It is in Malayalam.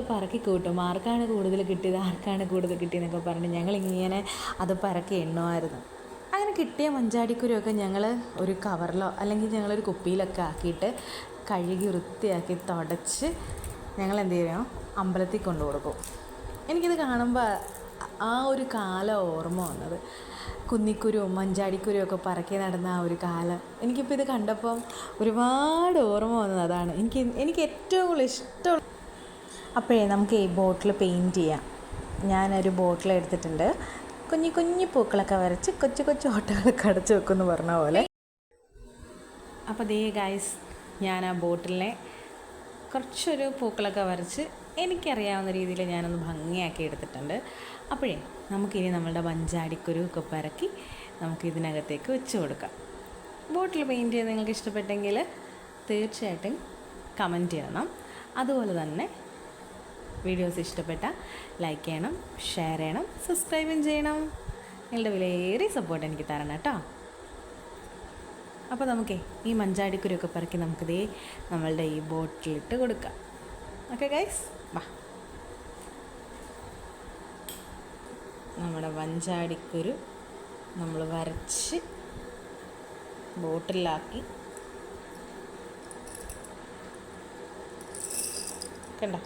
പറക്കി കൂട്ടും, ആർക്കാണ് കൂടുതൽ കിട്ടിയത്, ആർക്കാണ് കൂടുതൽ കിട്ടിയതെന്നൊക്കെ പറഞ്ഞ് ഞങ്ങളിങ്ങനെ അത് പറക്കി എണ്ണുമായിരുന്നു. അങ്ങനെ കിട്ടിയ മഞ്ചാടിക്കുരുവൊക്കെ ഞങ്ങൾ ഒരു കവറിലോ അല്ലെങ്കിൽ ഞങ്ങളൊരു കുപ്പിയിലൊക്കെ ആക്കിയിട്ട് കഴുകി വൃത്തിയാക്കി തുടച്ച് ഞങ്ങൾ എന്ത് ചെയ്യും, അമ്പലത്തിൽ കൊണ്ടു കൊടുക്കും. എനിക്കിത് കാണുമ്പോൾ ആ ഒരു കാലം ഓർമ്മ വന്നത്, കുന്നിക്കുരുവും മഞ്ചാടിക്കുരുവും ഒക്കെ പറക്കി നടന്ന ആ ഒരു കാലം. എനിക്കിപ്പോൾ ഇത് കണ്ടപ്പം ഒരുപാട് ഓർമ്മ വന്നത് അതാണ്. എനിക്ക് ഏറ്റവും കൂടുതൽ ഇഷ്ടമുള്ള. അപ്പോഴേ നമുക്ക് ഈ ബോട്ടിൽ പെയിൻറ്റ് ചെയ്യാം. ഞാനൊരു ബോട്ടിൽ എടുത്തിട്ടുണ്ട്, കുഞ്ഞു കുഞ്ഞു പൂക്കളൊക്കെ വരച്ച് കൊച്ചു കൊച്ചു ഓട്ടകളൊക്കെ അടച്ചു വെക്കുമെന്ന് പറഞ്ഞ പോലെ. അപ്പോൾ ദേ ഗൈസ്, ഞാൻ ആ ബോട്ടിലിനെ കുറച്ചൊരു പൂക്കളൊക്കെ വരച്ച് എനിക്കറിയാവുന്ന രീതിയിൽ ഞാനൊന്ന് ഭംഗിയാക്കി എടുത്തിട്ടുണ്ട്. അപ്പോഴേ നമുക്കിനി നമ്മളുടെ മഞ്ചാടിക്കുരുവൊക്കെ പറക്കി നമുക്കിതിനകത്തേക്ക് വെച്ച് കൊടുക്കാം. ബോട്ടിൽ പെയിൻറ്റ് ചെയ്ത് നിങ്ങൾക്ക് ഇഷ്ടപ്പെട്ടെങ്കിൽ തീർച്ചയായിട്ടും കമൻറ്റ് ചെയ്യണം. അതുപോലെ തന്നെ വീഡിയോസ് ഇഷ്ടപ്പെട്ടാൽ ലൈക്ക് ചെയ്യണം, ഷെയർ ചെയ്യണം, സബ്സ്ക്രൈബും ചെയ്യണം. നിങ്ങളുടെ വിലയേറിയ സപ്പോർട്ട് എനിക്ക് തരണം കേട്ടോ. അപ്പോൾ നമുക്കേ ഈ മഞ്ചാടിക്കുരുവൊക്കെ പറക്കി നമുക്കിതേ നമ്മളുടെ ഈ ബോട്ടിലിട്ട് കൊടുക്കാം. ഓക്കെ ഗൈസ്, വാ. നമ്മുടെ മഞ്ചാടിക്കുരു നമ്മൾ വരച്ച് ബോട്ടിലാക്കി കണ്ടോ.